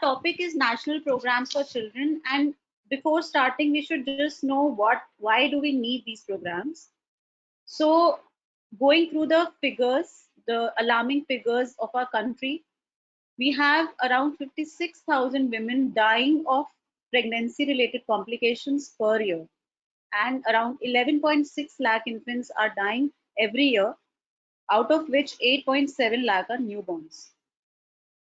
Topic is national programs for children, and before starting we should just know why do we need these programs. So going through the figures, the alarming figures of our country, we have around 56,000 women dying of pregnancy related complications per year, and around 11.6 lakh infants are dying every year, out of which 8.7 lakh are newborns.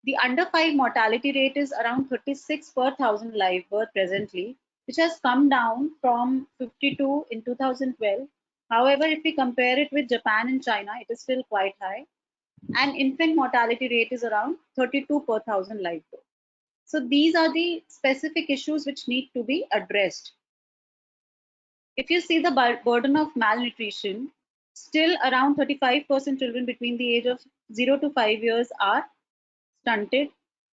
The under 5 mortality rate is around 36 per 1,000 live birth presently, which has come down from 52 in 2012. However, if we compare it with Japan and China, it is still quite high. And infant mortality rate is around 32 per 1,000 live birth. So these are the specific issues which need to be addressed. If you see the burden of malnutrition, still around 35% children between the age of 0 to 5 years are stunted,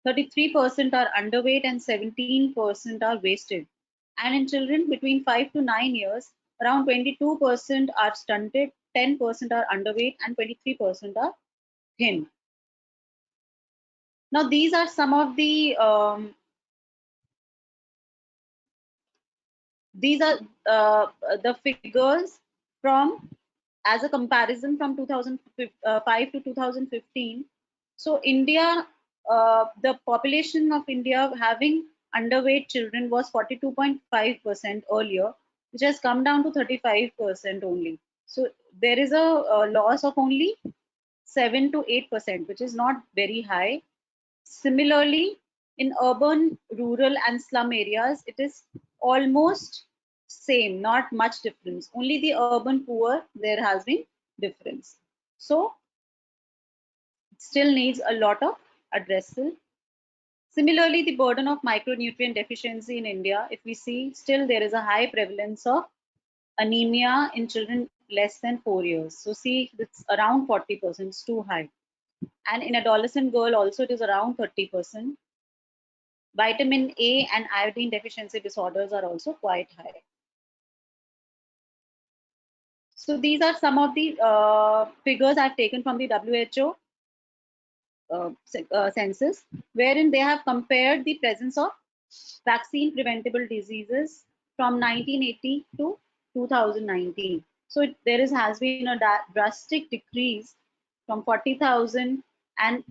33% are underweight, and 17% are wasted. And in children between 5 to 9 years, around 22% are stunted, 10% are underweight, and 23% are thin. Now, these are some of the figures from as a comparison from 2005 to 2015. So India, the population of India having underweight children was 42.5% earlier, which has come down to 35% only. So there is a loss of only 7 to 8%, which is not very high. Similarly, in urban, rural, and slum areas, it is almost same, not much difference. Only the urban poor, there has been difference. So it still needs a lot of addressal. Similarly, the burden of micronutrient deficiency in India, if we see, still there is a high prevalence of anemia in children less than 4 years. So see, it's around 40%, it's too high. And in adolescent girl also it is around 30%. Vitamin A and iodine deficiency disorders are also quite high. So these are some of the figures I've taken from the WHO census, wherein they have compared the presence of vaccine preventable diseases from 1980 to 2019. So has been a drastic decrease from 40,000, and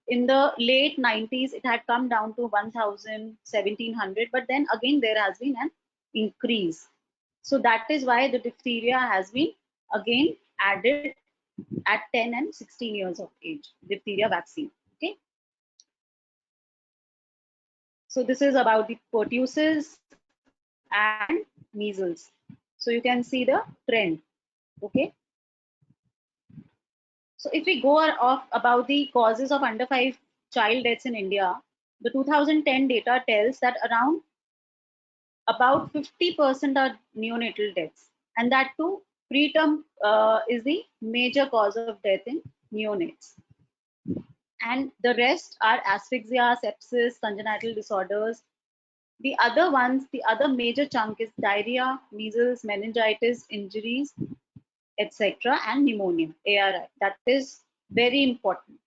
in the late 90s it had come down to 1,000, 1,700, but then again there has been an increase. So that is why the diphtheria has been again added at 10 and 16 years of age, diphtheria vaccine. Okay. So this is about the pertussis and measles. So you can see the trend. Okay. So if we go off about the causes of under 5 child deaths in India, the 2010 data tells that about 50% are neonatal deaths, and that too preterm is the major cause of death in neonates. And the rest are asphyxia, sepsis, congenital disorders. The other ones, the other major chunk is diarrhea, measles, meningitis, injuries, etc., and pneumonia, ARI. That is very important.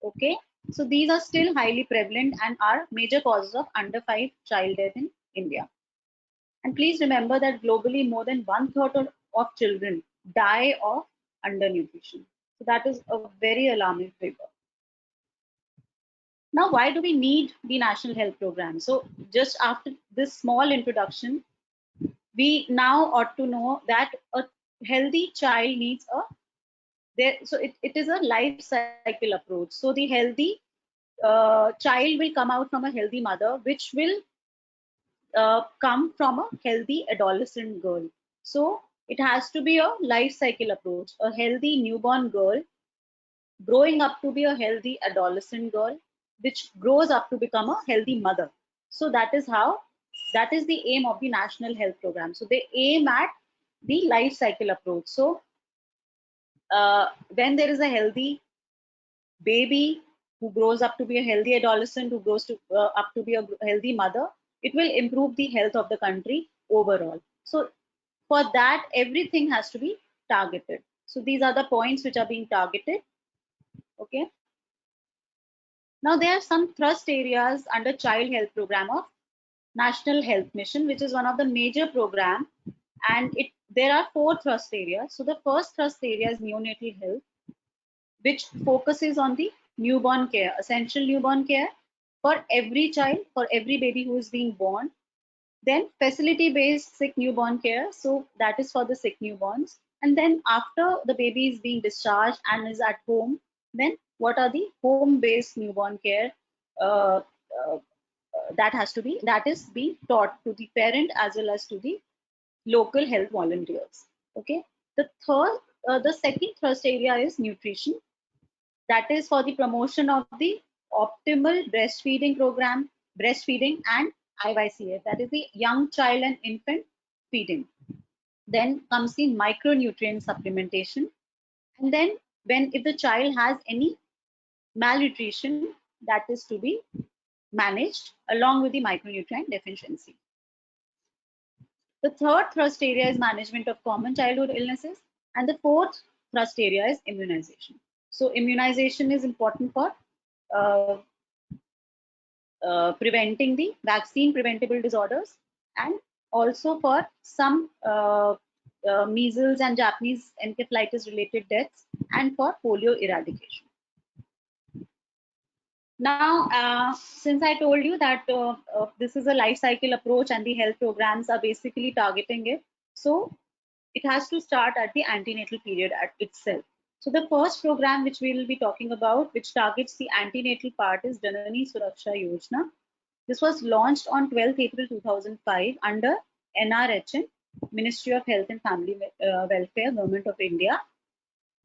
Okay, so these are still highly prevalent and are major causes of under 5 child death in India. And please remember that globally more than 1/3 of children die of undernutrition. So that is a very alarming figure. Now, why do we need the National Health Program? So just after this small introduction, we now ought to know that a healthy child needs it is a life cycle approach. So the healthy child will come out from a healthy mother, which will come from a healthy adolescent girl. So it has to be a life cycle approach. A healthy newborn girl growing up to be a healthy adolescent girl, which grows up to become a healthy mother. So that is the aim of the National Health Program. So they aim at the life cycle approach. So when there is a healthy baby who grows up to be a healthy adolescent, who grows up to be a healthy mother, it will improve the health of the country overall. So for that, everything has to be targeted. So these are the points which are being targeted. Okay. Now there are some thrust areas under Child Health Program of National Health Mission, which is one of the major program, and there are 4 thrust areas. So the first thrust area is neonatal health, which focuses on the newborn care, essential newborn care for every child, for every baby who is being born. Then facility-based sick newborn care, so that is for the sick newborns. And then after the baby is being discharged and is at home, then what are the home-based newborn care uh, uh, that is being taught to the parent as well as to the local health volunteers. Okay. The second thrust area is nutrition. That is for the promotion of the optimal breastfeeding program, breastfeeding and IYCF, that is the young child and infant feeding. Then comes the micronutrient supplementation. And then if the child has any malnutrition, that is to be managed along with the micronutrient deficiency. The third thrust area is management of common childhood illnesses. And the fourth thrust area is immunization. So immunization is important for uh, preventing the vaccine preventable disorders, and also for some measles and Japanese encephalitis related deaths, and for polio eradication. Now, since I told you that this is a life cycle approach and the health programs are basically targeting it, so it has to start at the antenatal period at itself. So the first program which we will be talking about, which targets the antenatal part, is Janani Suraksha Yojana. This was launched on 12th April 2005 under NRHM, Ministry of Health and Family Welfare, Government of India.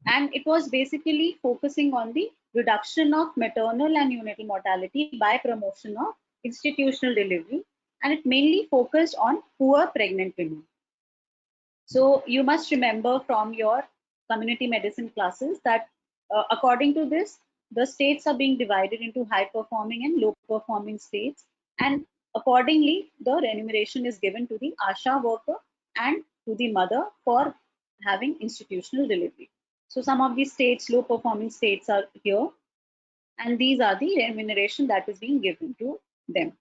And it was basically focusing on the reduction of maternal and neonatal mortality by promotion of institutional delivery. And it mainly focused on poor pregnant women. So you must remember from your community medicine classes that according to this, the states are being divided into high performing and low performing states. And accordingly, the remuneration is given to the ASHA worker and to the mother for having institutional delivery. So some of the states, low performing states, are here. And these are the remuneration that is being given to them.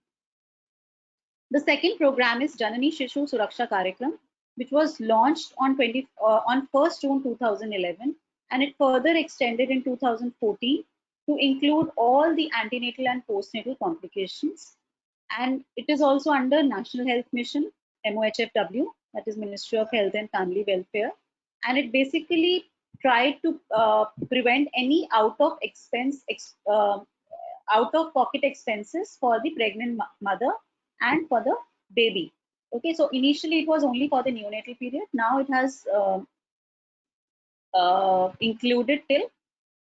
The second program is Janani Shishu Suraksha Karyakram, which was launched on 1st June 2011, and it further extended in 2014 to include all the antenatal and postnatal complications. And it is also under National Health Mission, MOHFW, that is Ministry of Health and Family Welfare. And it basically tried to prevent any out of pocket expenses for the pregnant mother and for the baby. Okay, so initially it was only for the neonatal period. Now it has included till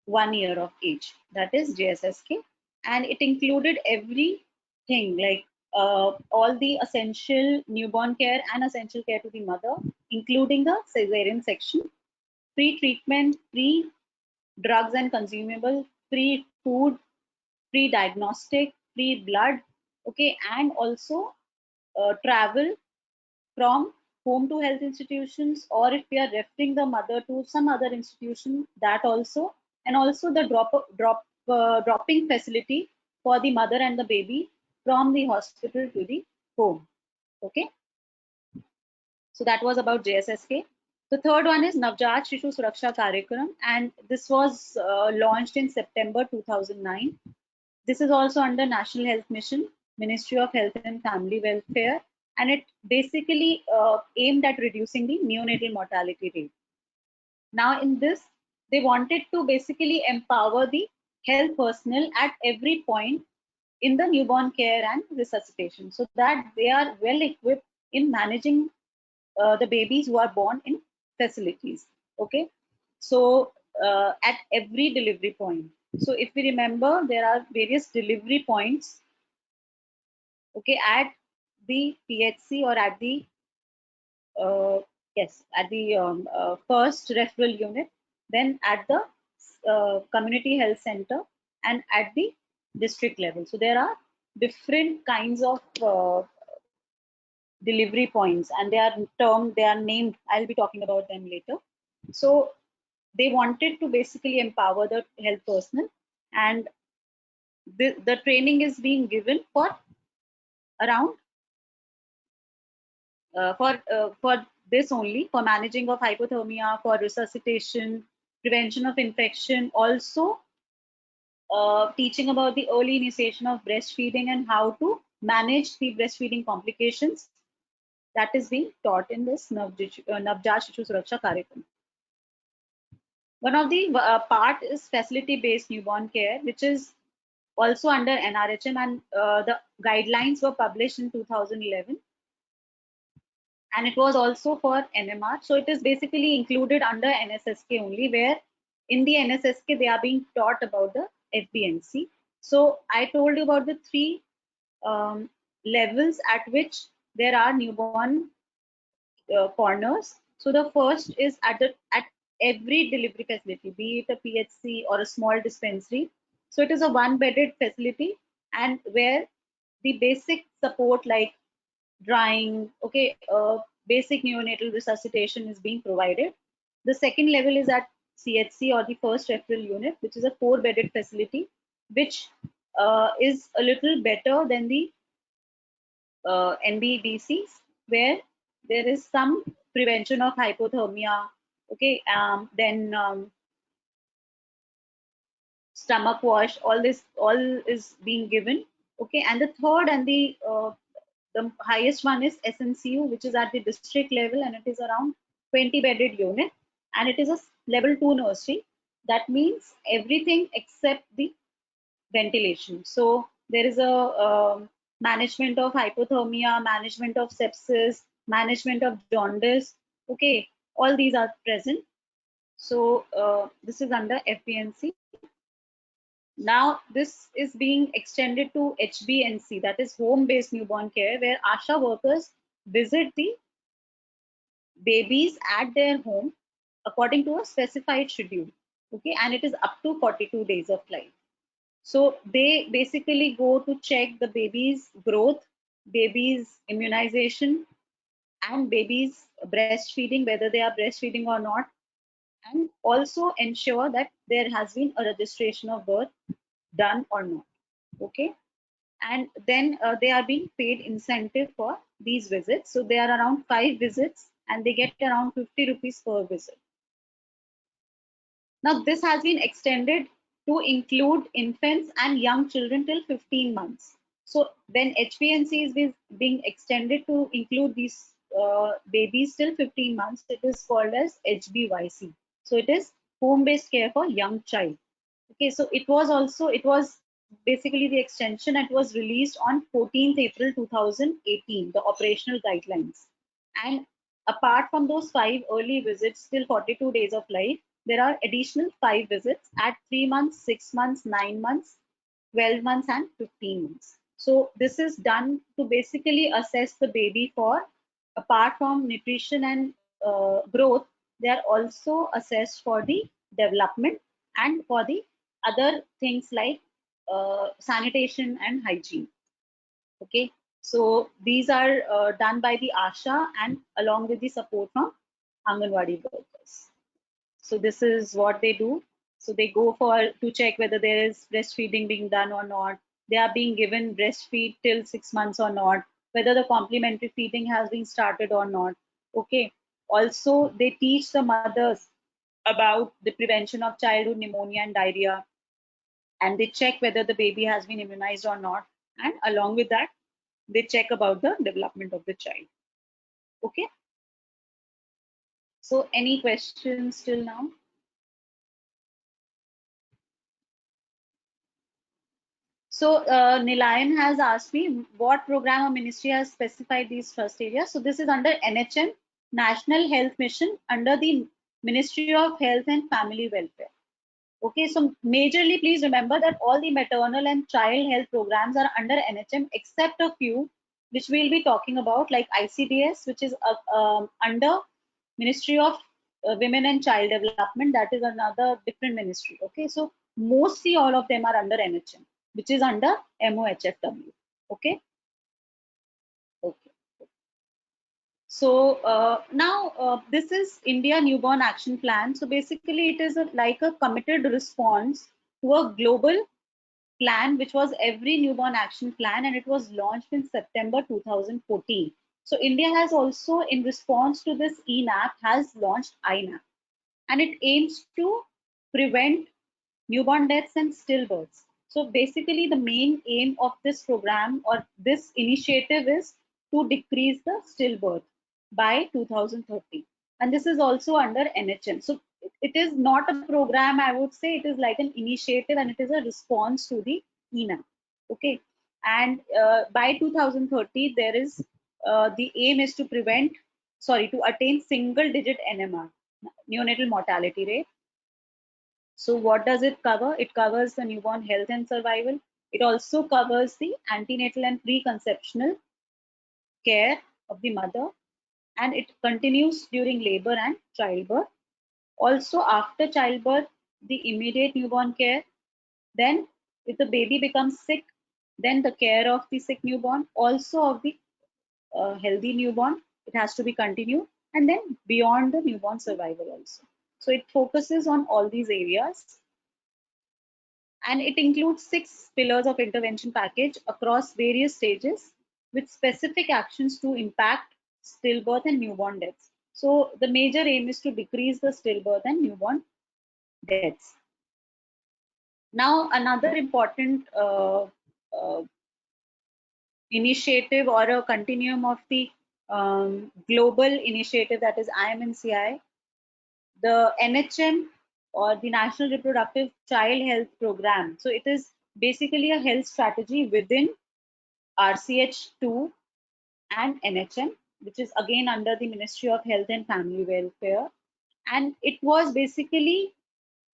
1 year of age, that is JSSK, and it included everything like all the essential newborn care and essential care to the mother, including the cesarean section, free treatment, free drugs and consumable, free food, free diagnostic, free blood, okay, and also travel from home to health institutions, or if we are referring the mother to some other institution, that also, and also the dropping facility for the mother and the baby from the hospital to the home. Okay, so that was about JSSK. The third one is Navjat Shishu Suraksha Karyakram, and this was launched in September 2009. This is also under National Health Mission, Ministry of Health and Family Welfare, and it basically aimed at reducing the neonatal mortality rate. Now, in this, they wanted to basically empower the health personnel at every point in the newborn care and resuscitation, so that they are well equipped in managing the babies who are born in facilities. Okay, so at every delivery point. So if we remember, there are various delivery points, okay, at the PHC or at the first referral unit, then at the community health center, and at the district level. So there are different kinds of delivery points, and they are named. I'll be talking about them later. So they wanted to basically empower the health personnel, and the training is being given for around for this only, for managing of hypothermia, for resuscitation, prevention of infection, also teaching about the early initiation of breastfeeding and how to manage the breastfeeding complications. That is being taught in this Navjat Shishu Suraksha Karyakram. One of the part is facility-based newborn care, which is also under NRHM, and the guidelines were published in 2011. And it was also for NMR. So it is basically included under NSSK only, where in the NSSK they are being taught about the FBNC. So I told you about the three levels at which there are newborn corners. So the first is at every delivery facility, be it a PHC or a small dispensary. So it is a one-bedded facility, and where the basic support like drying, okay, basic neonatal resuscitation is being provided. The second level is at CHC, or the first referral unit, which is a four-bedded facility, which is a little better than the NBBCs, where there is some prevention of hypothermia, okay, then stomach wash, all this all is being given, okay. And the third and the highest one is SNCU, which is at the district level, and it is around 20 bedded unit, and it is a level 2 nursery. That means everything except the ventilation. So there is a management of hypothermia, management of sepsis, management of jaundice. Okay, all these are present. So this is under FBNC. Now this is being extended to HBNC, that is home-based newborn care, where ASHA workers visit the babies at their home according to a specified schedule. Okay, and it is up to 42 days of life. So they basically go to check the baby's growth, baby's immunization, and baby's breastfeeding, whether they are breastfeeding or not, and also ensure that there has been a registration of birth done or not. Okay, and then they are being paid incentive for these visits. So they are around 5 visits, and they get around 50 rupees per visit. Now this has been extended to include infants and young children till 15 months. So when HPNC is being extended to include these babies till 15 months, it is called as HBYC. So it is home-based care for young child. Okay, so it was basically the extension, and it was released on 14th April 2018, the operational guidelines. And apart from those 5 early visits till 42 days of life, there are additional 5 visits at 3 months, 6 months, 9 months, 12 months, and 15 months. So this is done to basically assess the baby for, apart from nutrition and growth, they are also assessed for the development and for the other things like sanitation and hygiene. Okay, so these are done by the ASHA and along with the support from Anganwadi workers. So this is what they do. So they go for to check whether there is breastfeeding being done or not. They are being given breastfeed till 6 months or not. Whether the complementary feeding has been started or not. Okay. Also, they teach the mothers about the prevention of childhood pneumonia and diarrhea, and they check whether the baby has been immunized or not. And along with that, they check about the development of the child. Okay. So any questions till now? So Nilayan has asked me what program or ministry has specified these trust areas. So this is under NHM, National Health Mission, under the Ministry of Health and Family Welfare. Okay, so majorly please remember that all the maternal and child health programs are under NHM, except a few which we'll be talking about, like ICDS, which is under Ministry of Women and Child Development. That is another different ministry. Okay, so mostly all of them are under NHM, which is under MOHFW. Okay. Okay. So now this is India Newborn Action Plan. So basically, it is like a committed response to a global plan which was Every Newborn Action Plan, and it was launched in September 2014. So India has also, in response to this ENAP, has launched INAP, and it aims to prevent newborn deaths and stillbirths. So basically, the main aim of this program or this initiative is to decrease the stillbirth by 2030. And this is also under NHM. So it is not a program, I would say, it is like an initiative and it is a response to the ENAP. Okay. And by 2030, there is the aim is to to attain single digit NMR, neonatal mortality rate. So what does it cover? It covers the newborn health and survival. It also covers the antenatal and preconceptional care of the mother, and it continues during labor and childbirth. Also after childbirth, the immediate newborn care. Then if the baby becomes sick, then the care of the sick newborn, also of the healthy newborn, it has to be continued, and then beyond the newborn survival also. So it focuses on all these areas, and it includes 6 pillars of intervention package across various stages with specific actions to impact stillbirth and newborn deaths. So the major aim is to decrease the stillbirth and newborn deaths. Now another important initiative or a continuum of the global initiative, that is IMNCI, the NHM or the National Reproductive Child Health Program. So it is basically a health strategy within RCH2 and NHM, which is again under the Ministry of Health and Family Welfare. And it was basically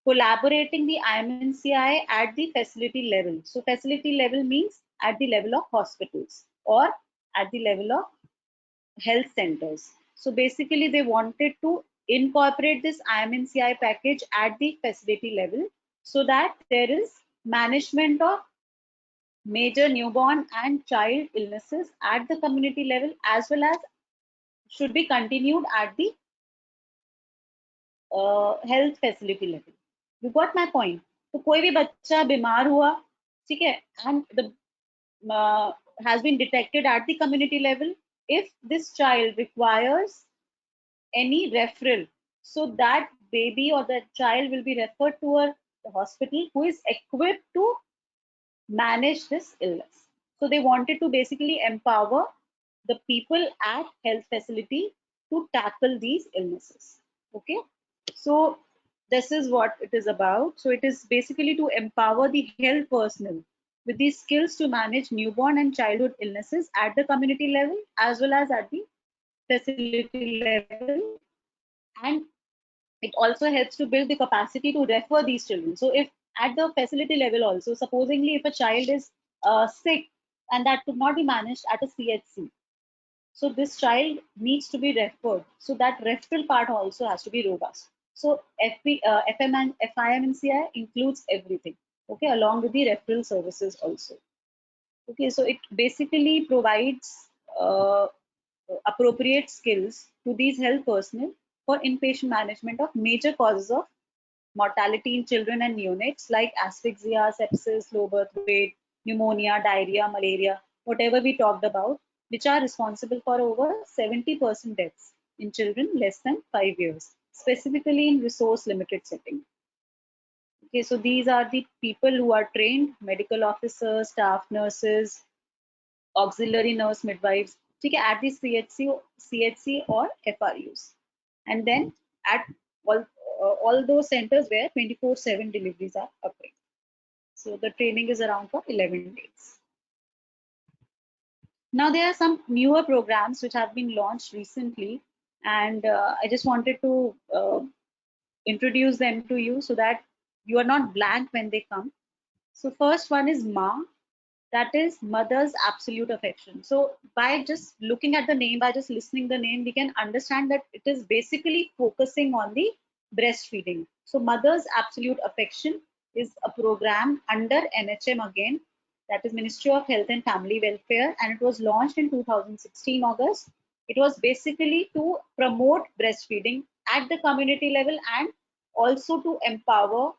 collaborating the IMNCI at the facility level. So facility level means at the level of hospitals or at the level of health centers. So basically they wanted to incorporate this IMNCI package at the facility level so that there is management of major newborn and child illnesses at the community level, as well as should be continued at the health facility level. You got my point? तो कोई भी बच्चा बीमार हुआ, ठीक है, and the has been detected at the community level. If this child requires any referral, so that baby or that child will be referred to a hospital who is equipped to manage this illness. So they wanted to basically empower the people at health facility to tackle these illnesses. Okay, so this is what it is about. So it is basically to empower the health personnel with these skills to manage newborn and childhood illnesses at the community level as well as at the facility level, and it also helps to build the capacity to refer these children. So if at the facility level also, supposingly if a child is sick and that could not be managed at a CHC, so this child needs to be referred. So that referral part also has to be robust. So FM and FIMNCI includes everything, okay, along with the referral services also. Okay, so it basically provides appropriate skills to these health personnel for inpatient management of major causes of mortality in children and neonates like asphyxia, sepsis, low birth weight, pneumonia, diarrhea, malaria, whatever we talked about, which are responsible for over 70% deaths in children less than 5 years, specifically in resource limited setting. Okay, so these are the people who are trained: medical officers, staff nurses, auxiliary nurse midwives, at the CHC or FRUs, and then at all those centers where 24/7 deliveries are occurring. So the training is around for 11 days. Now there are some newer programs which have been launched recently, and I just wanted to introduce them to you so that you are not blank when they come. So first one is MA, that is mother's absolute affection. So by just looking at the name, by just listening the name, we can understand that it is basically focusing on the breastfeeding. So mother's absolute affection is a program under NHM again, that is Ministry of Health and Family Welfare, and it was launched in 2016 August. It was basically to promote breastfeeding at the community level and also to empower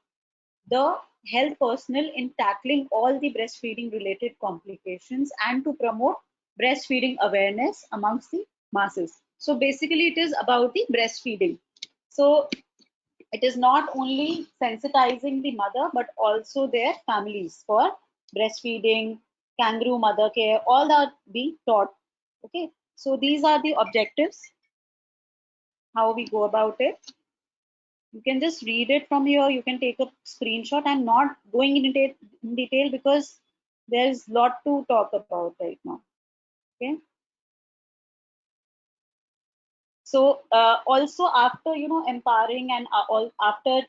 the health personnel in tackling all the breastfeeding related complications and to promote breastfeeding awareness amongst the masses. So basically it is about the breastfeeding. So it is not only sensitizing the mother but also their families for breastfeeding, kangaroo mother care, all that being taught. Okay, so these are the objectives, how we go about it. You can just read it from here. You can take a screenshot. I'm not going in detail because there's a lot to talk about right now. Okay. So also after empowering and all after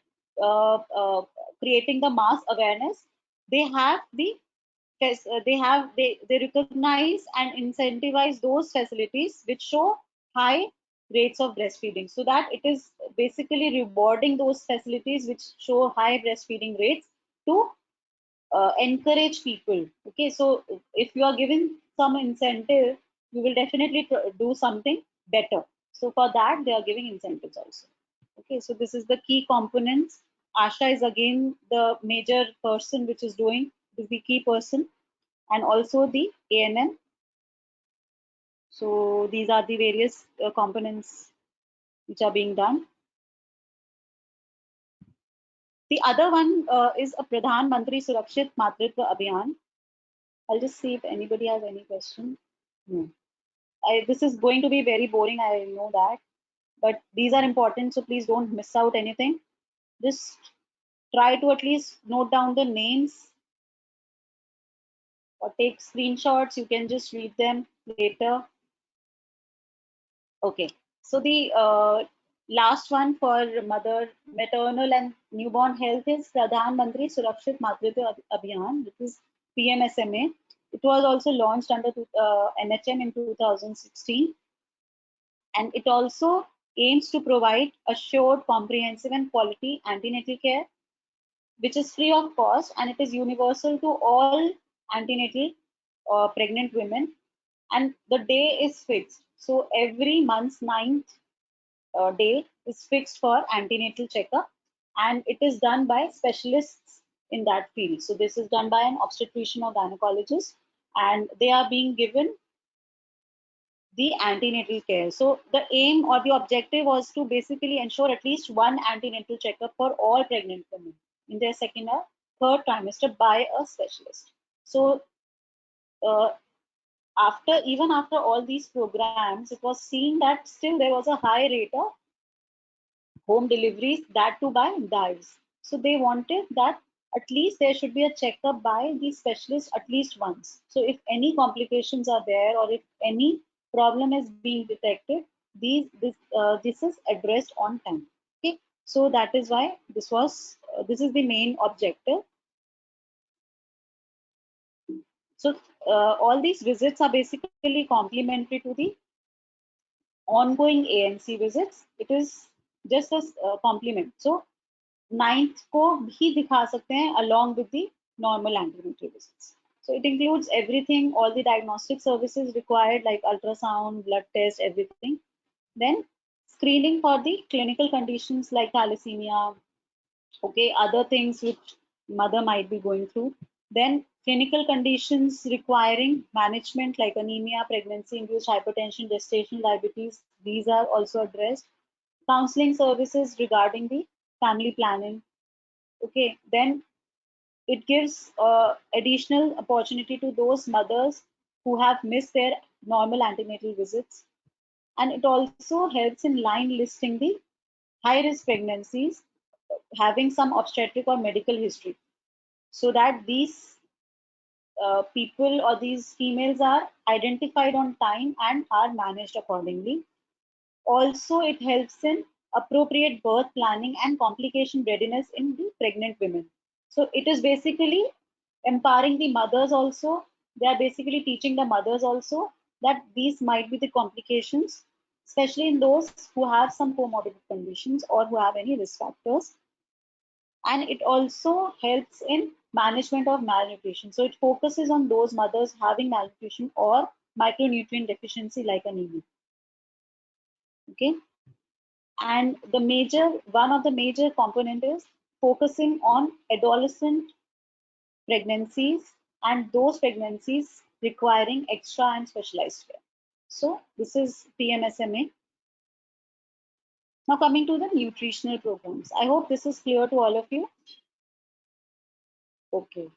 uh, uh, creating the mass awareness, they have they recognize and incentivize those facilities which show high rates of breastfeeding, so that it is basically rewarding those facilities which show high breastfeeding rates to encourage people. Okay, so if you are given some incentive, you will definitely do something better. So for that, they are giving incentives also. Okay, so this is the key components. Asha is again the major person which is doing, is the key person, and also the ANM. So these are the various components which are being done. The other one is a Pradhan Mantri Surakshit Matritva Abhiyan. I'll just see if anybody has any question. No. This is going to be very boring, I know that, but these are important, so please don't miss out anything. Just try to at least note down the names or take screenshots. You can just read them later. Okay, so the last one for maternal and newborn health is Pradhan Mantri Surakshit Matritva Abhiyan, which is PMSMA. It was also launched under NHM in 2016, and it also aims to provide assured, comprehensive, and quality antenatal care, which is free of cost, and it is universal to all antenatal pregnant women. And the day is fixed. So every month's ninth day is fixed for antenatal checkup, and it is done by specialists in that field. So this is done by an obstetrician or gynecologist, and they are being given the antenatal care. So the aim or the objective was to basically ensure at least one antenatal checkup for all pregnant women in their second or third trimester by a specialist. So uh, after all these programs, it was seen that still there was a high rate of home deliveries, that too by DIVES. So they wanted that at least there should be a checkup by the specialist at least once. So if any complications are there or if any problem is being detected, this is addressed on time. Okay, so that is why this is the main objective. So all these visits are basically complementary to the ongoing AMC visits. It is just a complement. So ninth को भी दिखा सकते हैं along with the normal antenatal visits. So it includes everything, all the diagnostic services required like ultrasound, blood test, everything. Then screening for the clinical conditions like thalassemia, okay, other things which mother might be going through. Then clinical conditions requiring management like anemia, pregnancy induced hypertension, gestational diabetes, these are also addressed. Counseling services regarding the family planning. Okay, then it gives additional opportunity to those mothers who have missed their normal antenatal visits, and it also helps in line listing the high risk pregnancies having some obstetric or medical history, so that these people or these females are identified on time and are managed accordingly. Also, it helps in appropriate birth planning and complication readiness in the pregnant women. So it is basically empowering the mothers also. They are basically teaching the mothers also that these might be the complications, especially in those who have some comorbid conditions or who have any risk factors. And it also helps in management of malnutrition. So it focuses on those mothers having malnutrition or micronutrient deficiency like anemia. Okay. And one of the major component is focusing on adolescent pregnancies and those pregnancies requiring extra and specialized care. So this is PMSMA. Now coming to the nutritional programs. I hope this is clear to all of you. Okay.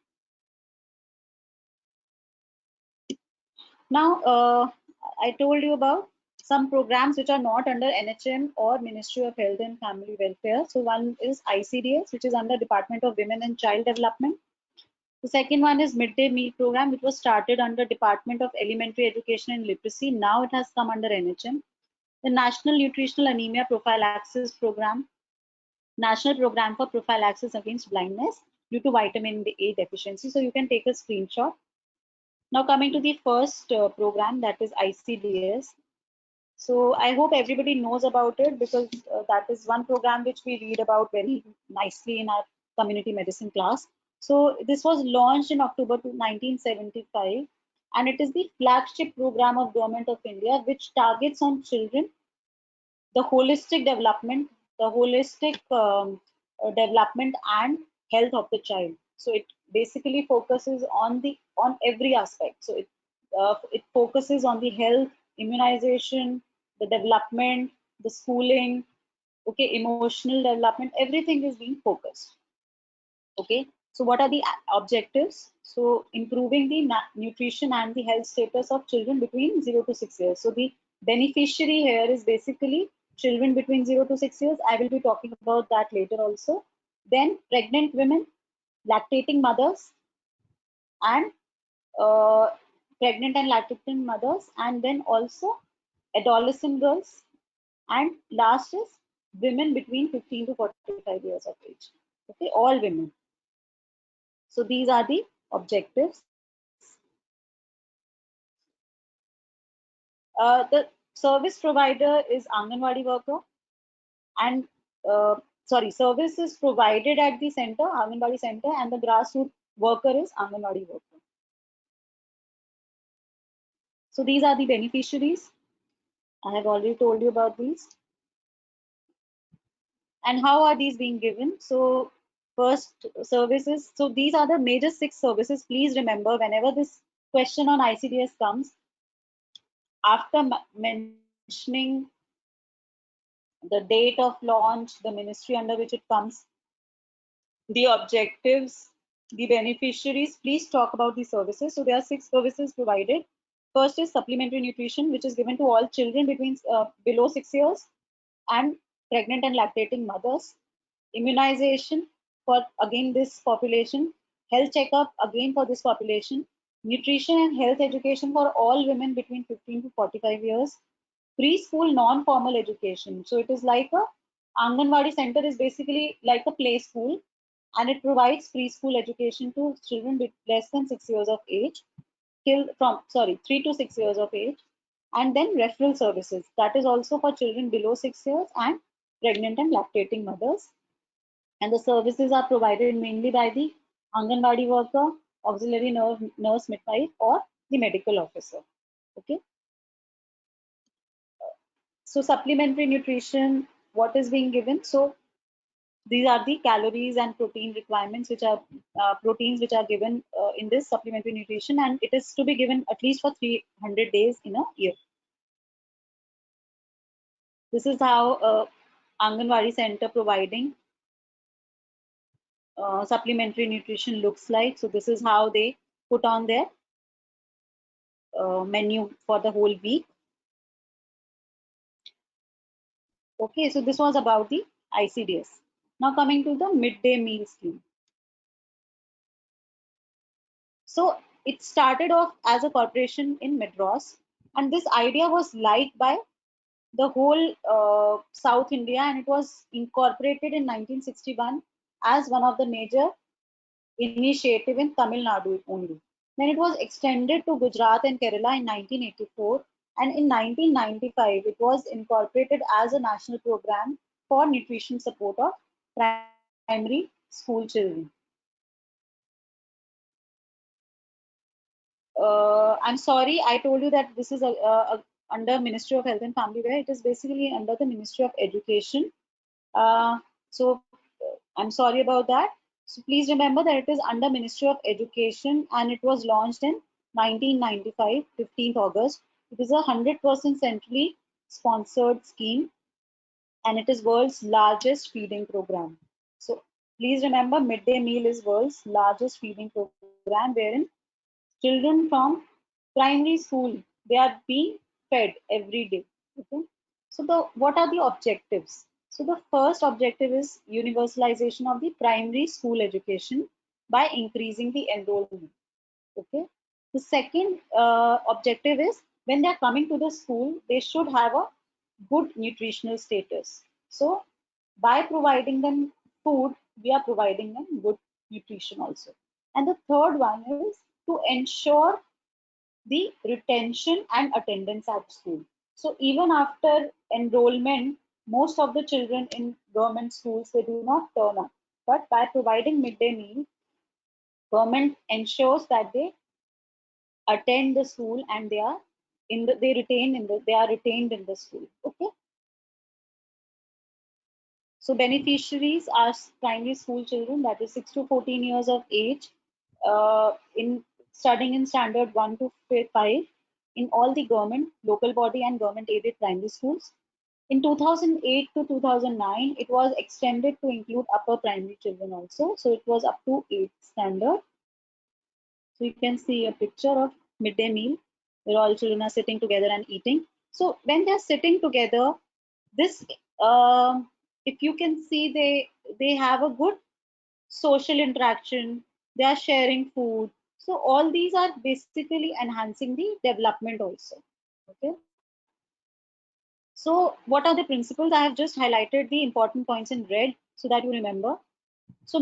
Now, I told you about some programs which are not under NHM or Ministry of Health and Family Welfare. So one is ICDS, which is under Department of Women and Child Development. The second one is Midday Meal Program, which was started under Department of Elementary Education and Literacy. Now it has come under NHM. The National Nutritional Anemia Prophylaxis Program, National Program for Prophylaxis Against Blindness due to vitamin A deficiency. So you can take a screenshot. Now coming to the first program, that is ICDS. So I hope everybody knows about it, because that is one program which we read about very nicely in our community medicine class. So this was launched in October 1975, and it is the flagship program of Government of India, which targets on children the holistic development, development and health of the child. So it basically focuses on every aspect. So it focuses on the health, immunization, the development, the schooling, okay, emotional development. Everything is being focused. Okay, so what are the objectives? So improving the nutrition and the health status of children between 0 to 6 years. So the beneficiary here is basically children between 0 to 6 years. I will be talking about that later also. Then pregnant women, lactating mothers, and uh, pregnant and lactating mothers, and then also adolescent girls, and last is women between 15 to 45 years of age. Okay, all women. So these are the objectives. The service provider is Anganwadi worker, and service is provided at the center, Anganwadi center, and the grassroots worker is Anganwadi worker. So these are the beneficiaries. I have already told you about these. And how are these being given? So first, services. So these are the major 6 services. Please remember, whenever this question on ICDS comes, after mentioning the date of launch, the ministry under which it comes, the objectives, the beneficiaries, please talk about the services. So there are 6 services provided. First is supplementary nutrition, which is given to all children between below 6 years and pregnant and lactating mothers. Immunization for again this population. Health checkup again for this population. Nutrition and health education for all women between 15 to 45 years. Preschool non-formal education. So it is like a Anganwadi center is basically like a play school, and it provides preschool education to children with less than 6 years of age, till from 3 to 6 years of age, and then referral services, that is also for children below 6 years and pregnant and lactating mothers. And the services are provided mainly by the Anganwadi worker, auxiliary nurse midwife, or the medical officer. Okay. So supplementary nutrition, what is being given? So these are the calories and protein requirements, which are proteins which are given in this supplementary nutrition, and it is to be given at least for 300 days in a year. This is how Anganwadi center providing supplementary nutrition looks like. So this is how they put on their menu for the whole week. Okay, so this was about the ICDS. Now coming to the midday meal scheme. So it started off as a corporation in Madras, and this idea was liked by the whole South India, and it was incorporated in 1961 as one of the major initiative in Tamil Nadu only. Then it was extended to Gujarat and Kerala in 1984, and in 1995 it was incorporated as a national program for nutrition support of primary school children. I'm sorry, I told you that this is under Ministry of Health and Family Welfare. It is basically under the Ministry of Education. So I'm sorry about that. So please remember that it is under Ministry of Education and it was launched in 1995, 15th August. It is a 100% centrally sponsored scheme and it is world's largest feeding program. So please remember midday meal is world's largest feeding program wherein children from primary school they are being fed every day. Okay. So the what are the objectives? So the first objective is universalization of the primary school education by increasing the enrollment. Okay. The second objective is when they are coming to the school, they should have a good nutritional status. So by providing them food, we are providing them good nutrition also. And the third one is to ensure the retention and attendance at school. So even after enrollment, most of the children in government schools they do not turn up. But by providing midday meal, government ensures that they attend the school and they are they are retained in the school. Okay. So beneficiaries are primary school children, that is 6 to 14 years of age, in studying in standard 1 to 5 in all the government, local body and government aided primary schools. In 2008 to 2009, it was extended to include upper primary children also. So it was up to 8th standard. So you can see a picture of midday meal where all children are sitting together and eating. So when they're sitting together, this if you can see they have a good social interaction. They are sharing food. So all these are basically enhancing the development also. Okay. So what are the principles? I have just highlighted the important points in red so that you remember. So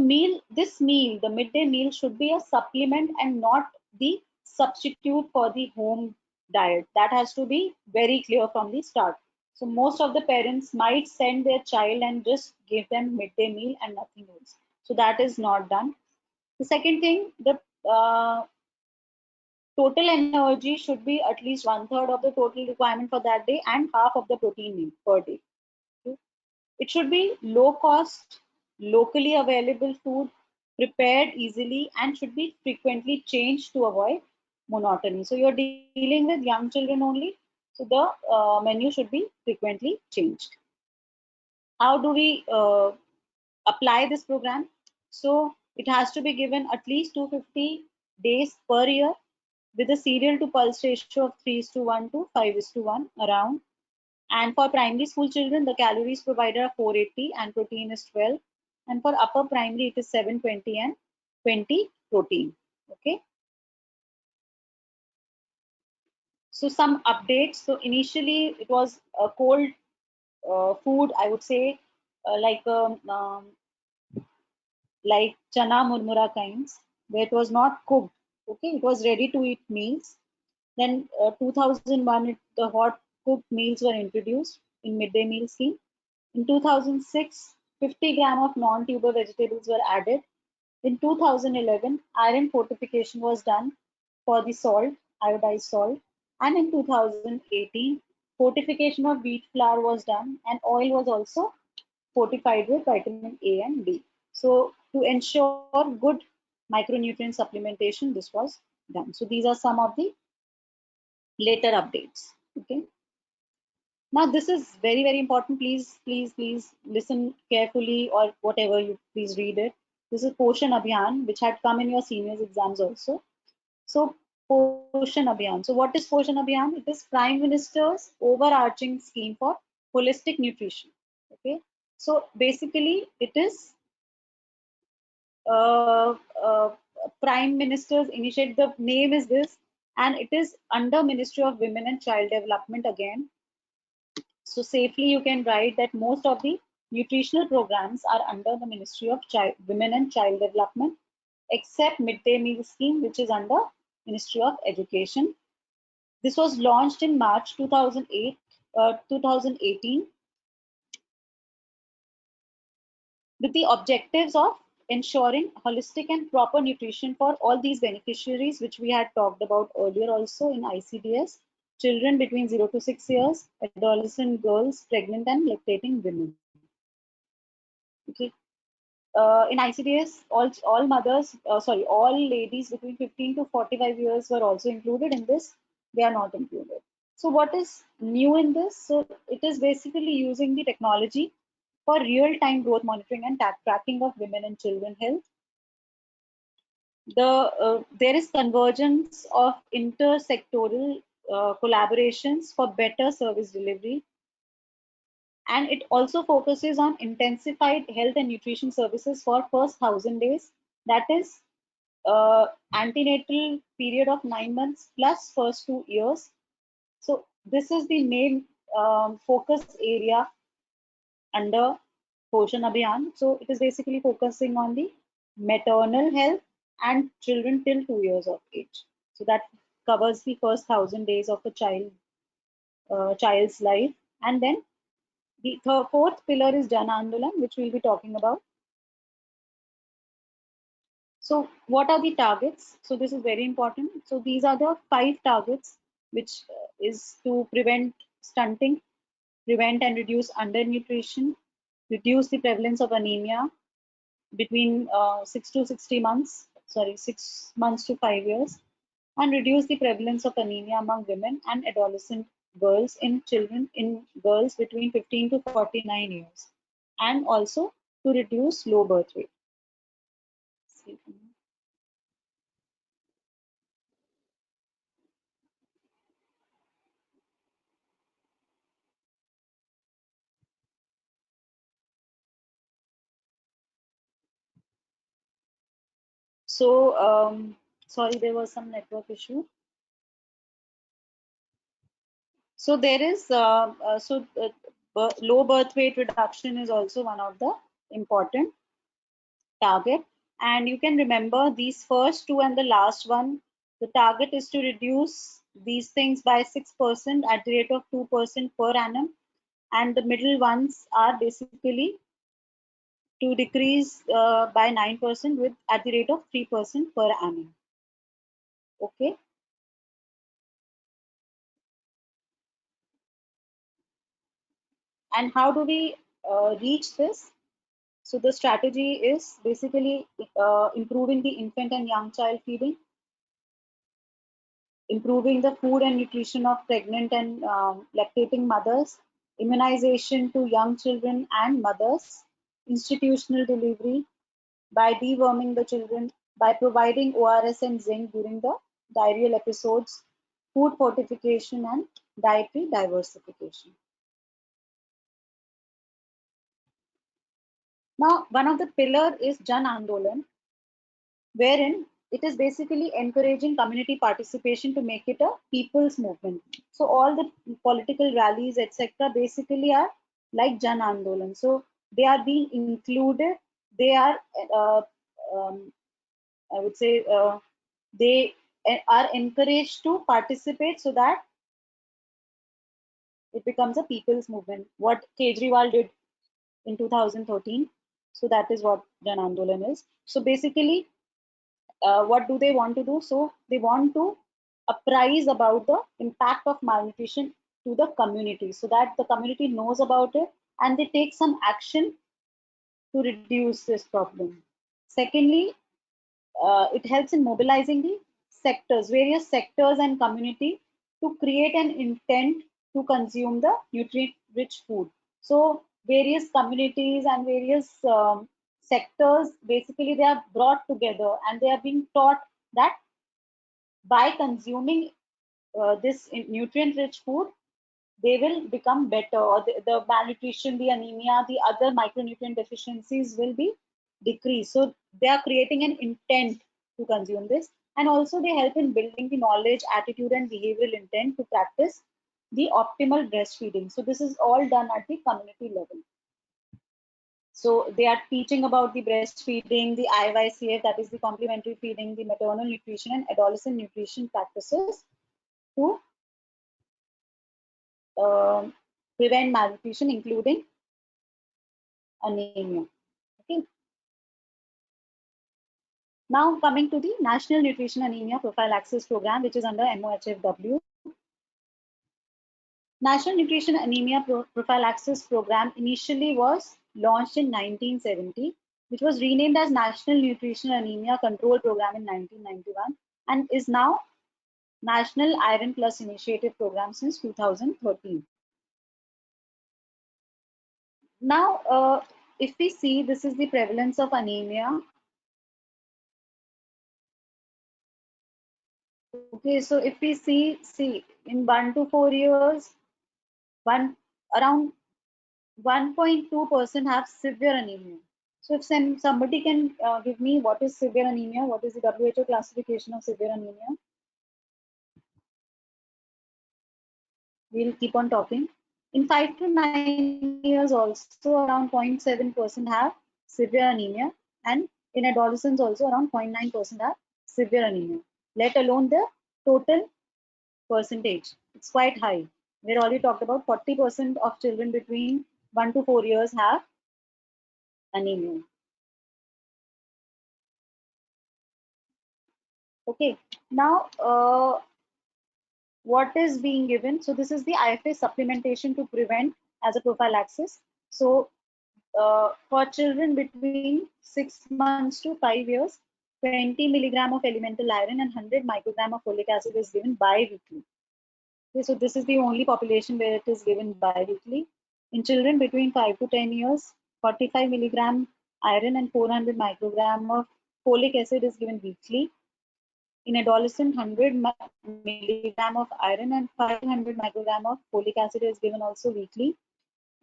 this meal, the midday meal should be a supplement and not the substitute for the home diet. That has to be very clear from the start. So most of the parents might send their child and just give them midday meal and nothing else. So that is not done. The second thing, the total energy should be at least one third of the total requirement for that day and half of the protein need per day. Okay. It should be low cost, locally available food, prepared easily, and should be frequently changed to avoid monotony. So you're dealing with young children only, so the menu should be frequently changed. How do we apply this program? So it has to be given at least 250 days per year with a serial to pulse ratio of 3:1 to 5:1 around. And for primary school children, the calories provided are 480 and protein is 12. And for upper primary, it is 720 and 20 protein. Okay. So some updates. So initially, it was a cold food, I would say, like chana murmura kinds, where it was not cooked. Okay, it was ready to eat meals. Then 2001, the hot cooked meals were introduced in midday meal scheme. In 2006, 50 gram of non-tuber vegetables were added. In 2011, iron fortification was done for the salt, iodized salt. And in 2018, fortification of wheat flour was done and oil was also fortified with vitamin A and D. So to ensure good micronutrient supplementation, this was done. So these are some of the later updates. Okay. Now this is very, very important. Please listen carefully or whatever you please read it. This is Poshan Abhiyan, which had come in your seniors exams also. So Poshan Abhiyan. So what is Poshan Abhiyan? It is Prime Minister's overarching scheme for holistic nutrition. Okay. So basically it is uh, uh, Prime Minister's initiative. The name is this, and it is under Ministry of Women and Child Development again. So safely you can write that most of the nutritional programs are under the Ministry of Women and Child Development, except midday meal scheme, which is under Ministry of Education. This was launched in March 2018 with the objectives of ensuring holistic and proper nutrition for all these beneficiaries, which we had talked about earlier also in ICDS, children between 0 to 6 years, adolescent girls, pregnant and lactating women. Okay. in ICDS, all ladies between 15 to 45 years were also included in this. They are not included. So what is new in this? So it is basically using the technology for real-time growth monitoring and tracking of women and children health. There is convergence of intersectoral collaborations for better service delivery, and it also focuses on intensified health and nutrition services for first 1,000 days. That is antenatal period of 9 months plus first 2 years. So this is the main focus area under Poshan Abhiyan. So it is basically focusing on the maternal health and children till 2 years of age. So that covers the first 1,000 days of a child's life. And then the fourth pillar is Jan Andolan, which we'll be talking about. So what are the targets? So this is very important. So these are the 5 targets, which is to prevent stunting, prevent and reduce undernutrition, reduce the prevalence of anemia between 6 months to 5 years, and reduce the prevalence of anemia among women and adolescent girls in girls between 15 to 49 years, and also to reduce low birth rate. So, sorry, there was some network issue. So there is low birth weight reduction is also one of the important target. And you can remember these first two and the last one. The target is to reduce these things by 6% at the rate of 2% per annum, and the middle ones are basically to decrease by 9% with at the rate of 3% per annum. Okay. And how do we reach this? So the strategy is basically improving the infant and young child feeding, improving the food and nutrition of pregnant and lactating mothers, immunization to young children and mothers, institutional delivery by deworming the children, by providing ORS and zinc during the diarrheal episodes, food fortification and dietary diversification. Now, one of the pillar is Jan Andolan, wherein it is basically encouraging community participation to make it a people's movement. So all the political rallies, etc., basically are like Jan Andolan. So they are being included. They are, I would say, they are encouraged to participate so that it becomes a people's movement. What Kejriwal did in 2013. So that is what Jan Andolan is. So basically, what do they want to do? So they want to apprise about the impact of malnutrition to the community so that the community knows about it and they take some action to reduce this problem. Secondly, it helps in mobilizing the various sectors and community to create an intent to consume the nutrient-rich food. So various communities and various sectors, basically they are brought together and they are being taught that by consuming this nutrient-rich food, they will become better, or the malnutrition, the anemia, the other micronutrient deficiencies will be decreased. So they are creating an intent to consume this, and also they help in building the knowledge, attitude, and behavioral intent to practice the optimal breastfeeding. So this is all done at the community level. So they are teaching about the breastfeeding, the IYCF, that is the complementary feeding, the maternal nutrition and adolescent nutrition practices to prevent malnutrition, including anemia. Okay. Now coming to the National Nutrition Anemia Prophylaxis Program, which is under MOHFW. National Nutrition Anemia Prophylaxis Program initially was launched in 1970 which was renamed as National Nutritional Anemia Control Program in 1991 and is now National Iron Plus Initiative Program since 2013. Now, if we see, this is the prevalence of anemia. Okay, so if we see in 1 to 4 years, around 1.2% have severe anemia. So if somebody can give me what is severe anemia, what is the WHO classification of severe anemia? We'll keep on talking. In 5 to 9 years also around 0.7% have severe anemia, and in adolescents also around 0.9% have severe anemia, let alone the total percentage. It's quite high. We already talked about 40% of children between 1 to 4 years have anemia. Okay, now what is being given? So this is the IFA supplementation to prevent as a prophylaxis. So for children between 6 months to 5 years, 20 milligram of elemental iron and 100 microgram of folic acid is given bi-weekly. Okay, so this is the only population where it is given bi-weekly. In children between 5 to 10 years, 45 milligram iron and 400 microgram of folic acid is given weekly. In adolescent, 100 milligram of iron and 500 microgram of folic acid is given also weekly.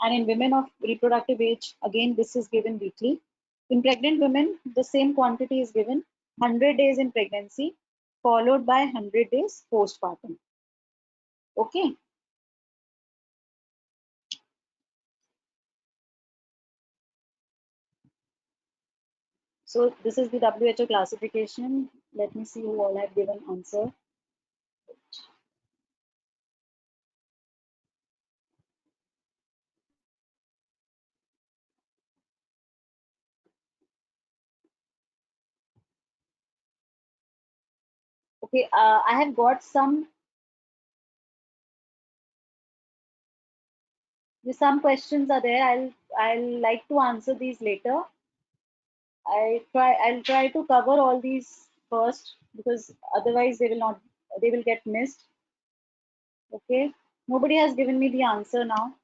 And in women of reproductive age, again, this is given weekly. In pregnant women, the same quantity is given 100 days in pregnancy, followed by 100 days postpartum. Okay. So this is the WHO classification. Let me see who all have given answer. Okay, I have got some questions are there. I'll like to answer these later. I'll try to cover all these first because otherwise they will get missed. Okay, nobody has given me the answer now.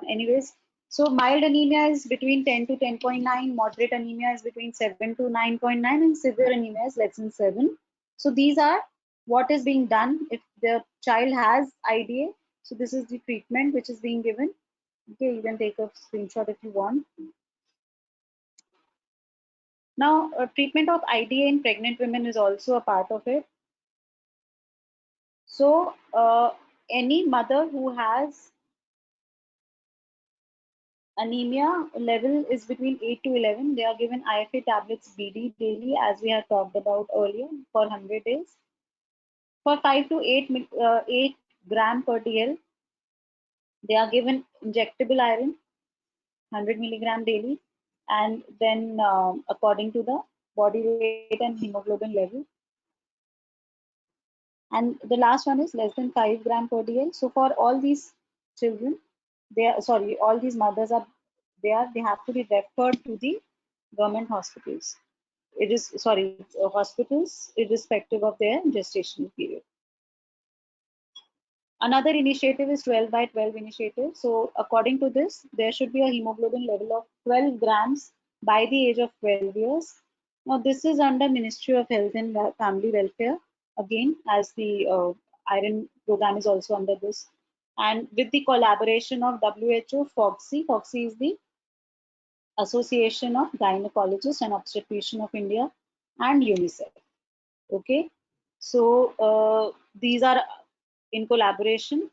Anyways, so mild anemia is between 10 to 10.9, moderate anemia is between 7 to 9.9, and severe anemia is less than 7. So these are what is being done if the child has IDA. So this is the treatment which is being given. Okay, you can take a screenshot if you want. Now, treatment of IDA in pregnant women is also a part of it. So, any mother who has anemia level is between 8 to 11, they are given IFA tablets BD daily, as we have talked about earlier, for 100 days. For 5 to 8 gram per DL, they are given injectable iron, 100 milligram daily, and then according to the body weight and hemoglobin level. And the last one is less than 5 gram per DL. So for all these children, all these mothers they have to be referred to the government hospitals. Hospitals irrespective of their gestational period. Another initiative is 12 by 12 initiative. So according to this, there should be a hemoglobin level of 12 grams by the age of 12 years. Now this is under Ministry of Health and Family Welfare, again, as the iron program is also under this. And with the collaboration of WHO, FOGSI is the Association of Gynecologists and Obstetricians of India, and UNICEF. Okay, so these are in collaboration.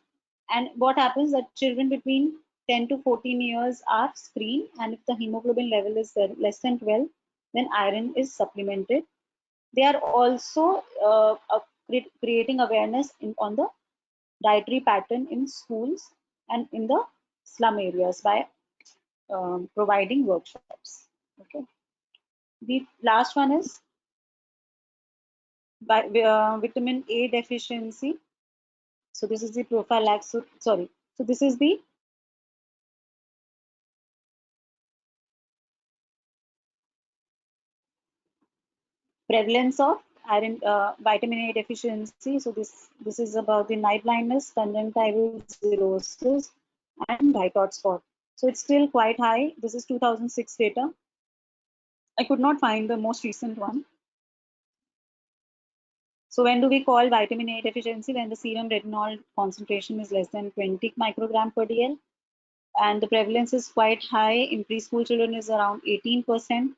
And what happens that children between 10 to 14 years are screened, and if the hemoglobin level is less than 12, then iron is supplemented. They are also creating awareness on the dietary pattern in schools and in the slum areas by providing workshops. Okay. The last one is vitamin A deficiency. So this is the prophylaxis. So this is the Prevalence of iron, vitamin A deficiency. So this is about the night blindness, conjunctival cirrhosis, and white hot spot. So it's still quite high. This is 2006 data. I could not find the most recent one. So when do we call vitamin A deficiency? When the serum retinol concentration is less than 20 microgram per dl, and the prevalence is quite high. In preschool children is around 18%.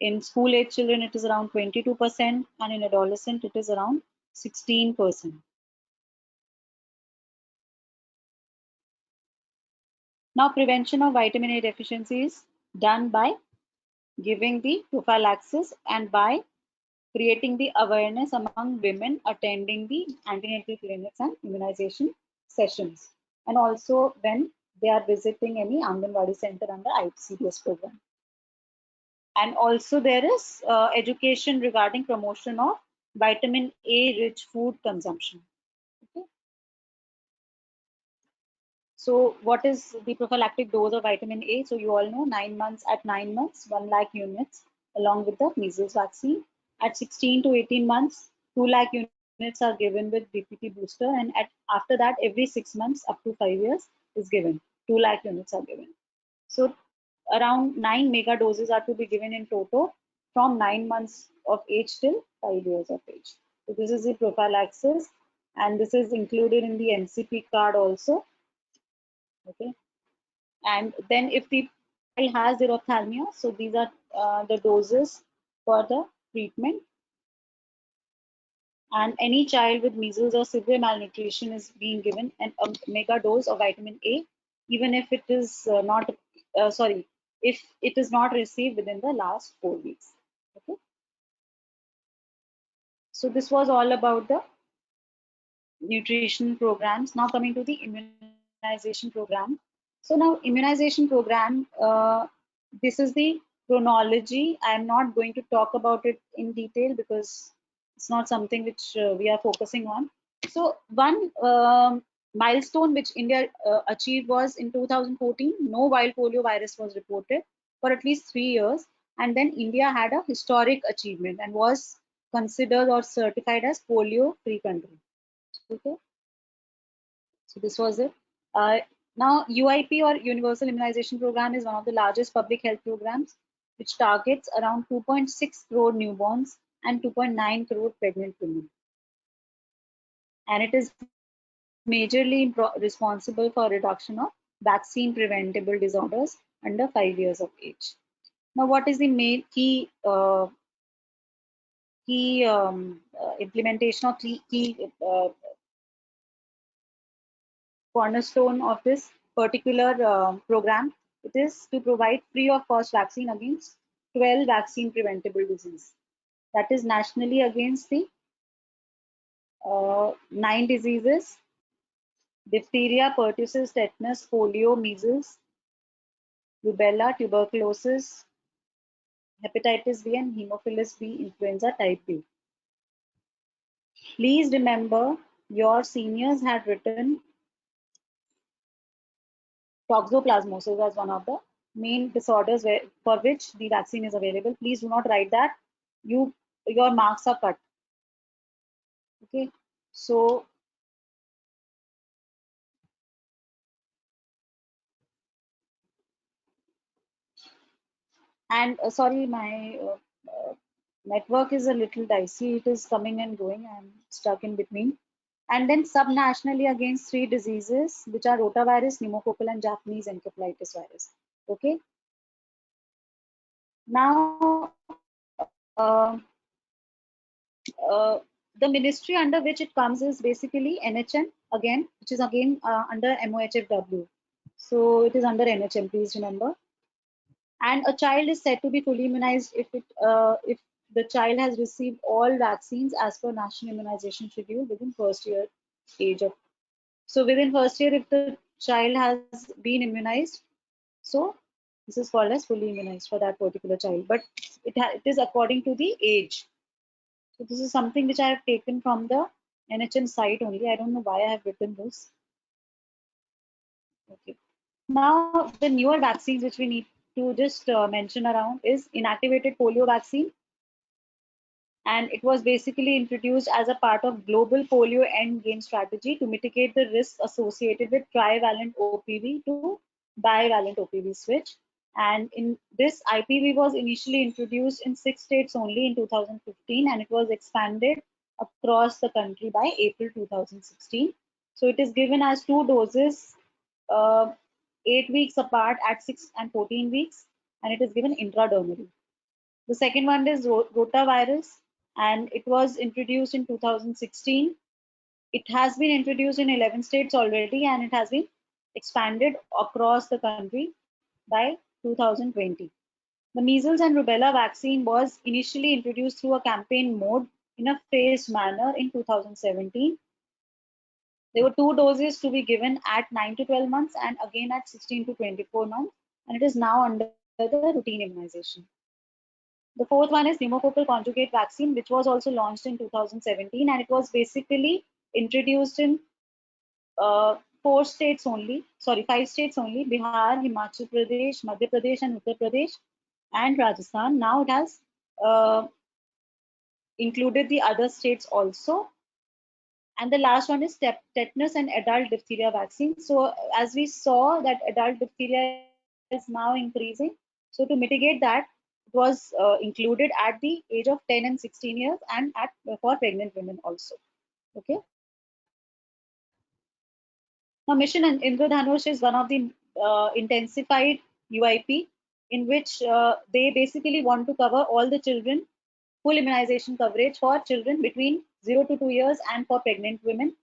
In school age children, it is around 22%, and in adolescent, it is around 16%. Now, prevention of vitamin A deficiency is done by giving the prophylaxis and by creating the awareness among women attending the antenatal clinics and immunization sessions, and also when they are visiting any Anganwadi center under ICDS program. And also there is education regarding promotion of vitamin A rich food consumption. Okay. So what is the prophylactic dose of vitamin A? So you all know 9 months, at 9 months, 1 lakh units along with the measles vaccine. At 16 to 18 months, 2 lakh units are given with DPT booster, and after that every 6 months up to 5 years is given. 2 lakh units are given. So around 9 mega doses are to be given in total from 9 months of age till 5 years of age. So this is the prophylaxis, and this is included in the MCP card also. Okay. And then if the child has ophthalmia, so these are the doses for the treatment. And any child with measles or severe malnutrition is being given a mega dose of vitamin A, even if it is if it is not received within the last 4 weeks. Okay. So this was all about the nutrition programs. Now coming to the immunization program. So now immunization program, this is the chronology. I'm not going to talk about it in detail because it's not something which we are focusing on. So one milestone which India achieved was in 2014, no wild polio virus was reported for at least 3 years. And then India had a historic achievement and was considered or certified as polio-free country. Okay, so this was it. Uh, Now, UIP or Universal Immunization Program is one of the largest public health programs which targets around 2.6 crore newborns and 2.9 crore pregnant women. And it is majorly responsible for reduction of vaccine preventable disorders under 5 years of age. Now, what is the main key implementation of key cornerstone of this particular program? It is to provide free of cost vaccine against 12 vaccine preventable disease. That is nationally against the 9 diseases: diphtheria, pertussis, tetanus, polio, measles, rubella, tuberculosis, hepatitis B, and Haemophilus B influenza type B. Please remember, your seniors had written toxoplasmosis as one of the main disorders for which the vaccine is available. Please do not write that. Your marks are cut. Okay. So and sorry, my network is a little dicey. It is coming and going. I'm stuck in between. And then subnationally against 3 diseases, which are rotavirus, pneumococcal, and Japanese encephalitis virus. Okay. Now, uh, uh, the ministry under which it comes is basically NHM again, which is again under MOHFW. So it is under NHM, please remember. And a child is said to be fully immunized if the child has received all vaccines as per national immunization schedule within first year age of. So within first year, if the child has been immunized, so this is called as fully immunized for that particular child. But it is according to the age. So this is something which I have taken from the NHM site only. I don't know why I have written this. Okay. Now the newer vaccines which we need to just mention around is inactivated polio vaccine. and it was basically introduced as a part of global polio end game strategy to mitigate the risk associated with trivalent OPV to bivalent OPV switch. And in this, IPV was initially introduced in 6 states only in 2015, and it was expanded across the country by April 2016. So it is given as 2 doses, uh, 8 weeks apart at 6 and 14 weeks, and it is given intradermally. The second one is rotavirus, and it was introduced in 2016. It has been introduced in 11 states already, and it has been expanded across the country by 2020. The measles and rubella vaccine was initially introduced through a campaign mode in a phased manner in 2017. There were 2 doses to be given at 9 to 12 months and again at 16 to 24 months, and it is now under the routine immunization. The fourth one is pneumococcal conjugate vaccine, which was also launched in 2017, and it was basically introduced in 4 states only, sorry, 5 states only: Bihar, Himachal Pradesh, Madhya Pradesh, and Uttar Pradesh, and Rajasthan. Now it has uh, included the other states also. And the last one is tetanus and adult diphtheria vaccine. So as we saw that adult diphtheria is now increasing, so to mitigate that, it was included at the age of 10 and 16 years, and at for pregnant women also. Okay. Now, Mission Indradhanush is one of the intensified UIP in which they basically want to cover all the children, full immunization coverage for children between 0 to 2 years and for pregnant women.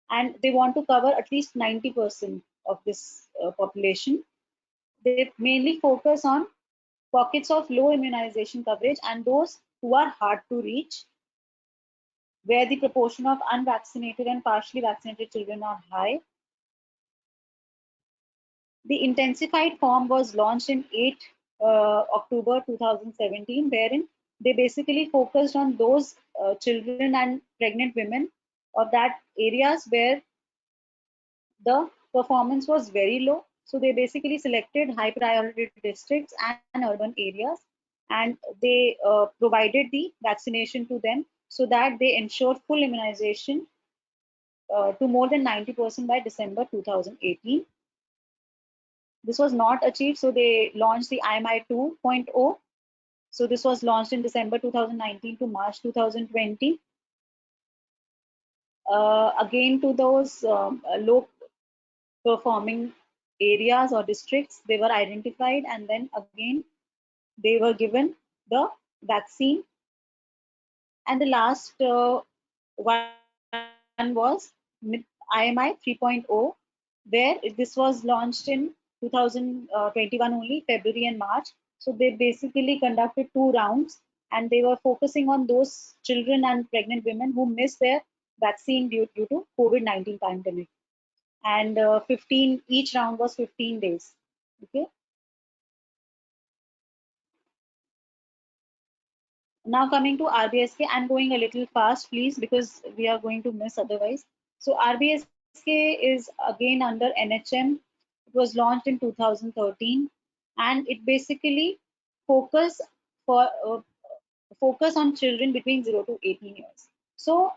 And they want to cover at least 90% of this population. They mainly focus on pockets of low immunization coverage and those who are hard to reach, where the proportion of unvaccinated and partially vaccinated children are high. The intensified form was launched in 8 October 2017, wherein they basically focused on those children and pregnant women of that areas where the performance was very low. So they basically selected high priority districts and urban areas, and they provided the vaccination to them so that they ensured full immunization to more than 90% by December 2018. This was not achieved, so they launched the IMI 2.0. So this was launched in December 2019 to March 2020. Again, to those low performing areas or districts, they were identified, and then again they were given the vaccine. And the last one was IMI 3.0, where this was launched in 2021 only, February and March. So they basically conducted 2 rounds, and they were focusing on those children and pregnant women who missed their vaccine due to COVID-19 pandemic. And 15, each round was 15 days. Okay. Now coming to RBSK, I'm going a little fast, please, because we are going to miss otherwise. So RBSK is again under NHM. It was launched in 2013, and it basically focus for focus on children between 0 to 18 years. So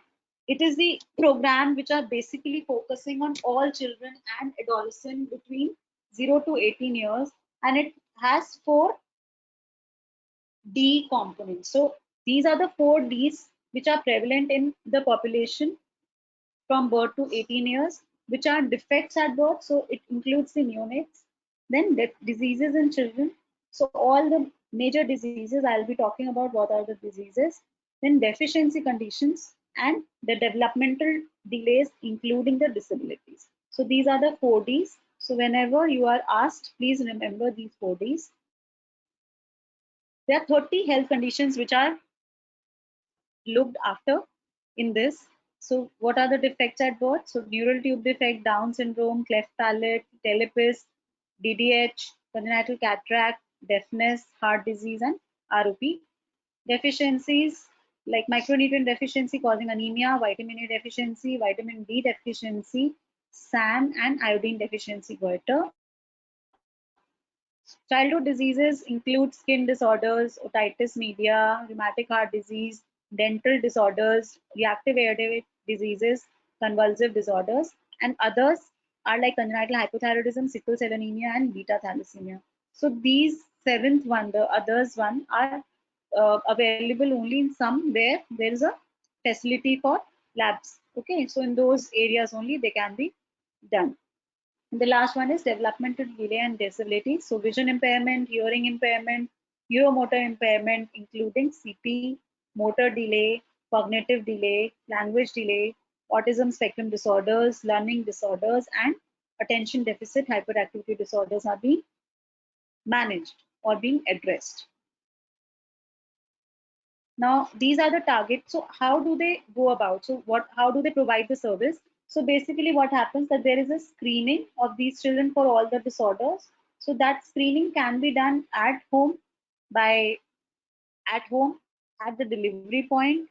it is the program which are basically focusing on all children and adolescents between 0 to 18 years, and it has 4D components. So these are the 4Ds which are prevalent in the population from birth to 18 years, which are defects at birth. So it includes the neonates, then diseases in children. So all the major diseases, I'll be talking about what are the diseases, then deficiency conditions, and the developmental delays, including the disabilities. So these are the 4Ds. So whenever you are asked, please remember these 4Ds. There are 30 health conditions which are looked after in this. So what are the defects at birth? So neural tube defect, Down syndrome, cleft palate, talipes, DDH, congenital cataract, deafness, heart disease, and ROP. Deficiencies like micronutrient deficiency causing anemia, vitamin A deficiency, vitamin D deficiency, SAM, and iodine deficiency goiter. Childhood diseases include skin disorders, otitis media, rheumatic heart disease, dental disorders, reactive airway diseases, convulsive disorders, and others are like congenital hypothyroidism, sickle cell anemia, and beta thalassemia. So these seventh one, the others one, are available only in some where there is a facility for labs. Okay, so in those areas only they can be done. And the last one is developmental delay and disability. So vision impairment, hearing impairment, neuromotor impairment, including CP, motor delay, cognitive delay, language delay, autism spectrum disorders, learning disorders, and attention deficit hyperactivity disorders are being managed or being addressed. Now, these are the targets. So how do they go about? So how do they provide the service? So basically what happens that there is a screening of these children for all the disorders. So that screening can be done at home by at home, at the delivery point,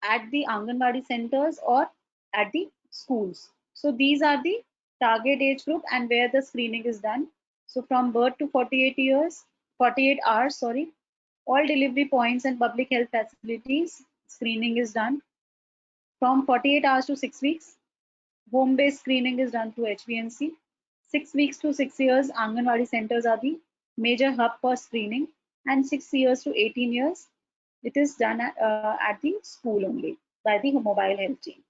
at the Anganwadi centers, or at the schools. So these are the target age group and where the screening is done. So from birth to 48 hours, sorry, all delivery points and public health facilities screening is done. From 48 hours to 6 weeks, home-based screening is done through HBNC. 6 weeks to 6 years, Anganwadi centers are the major hub for screening, and 6 years to 18 years, it is done at the school only by the mobile health team.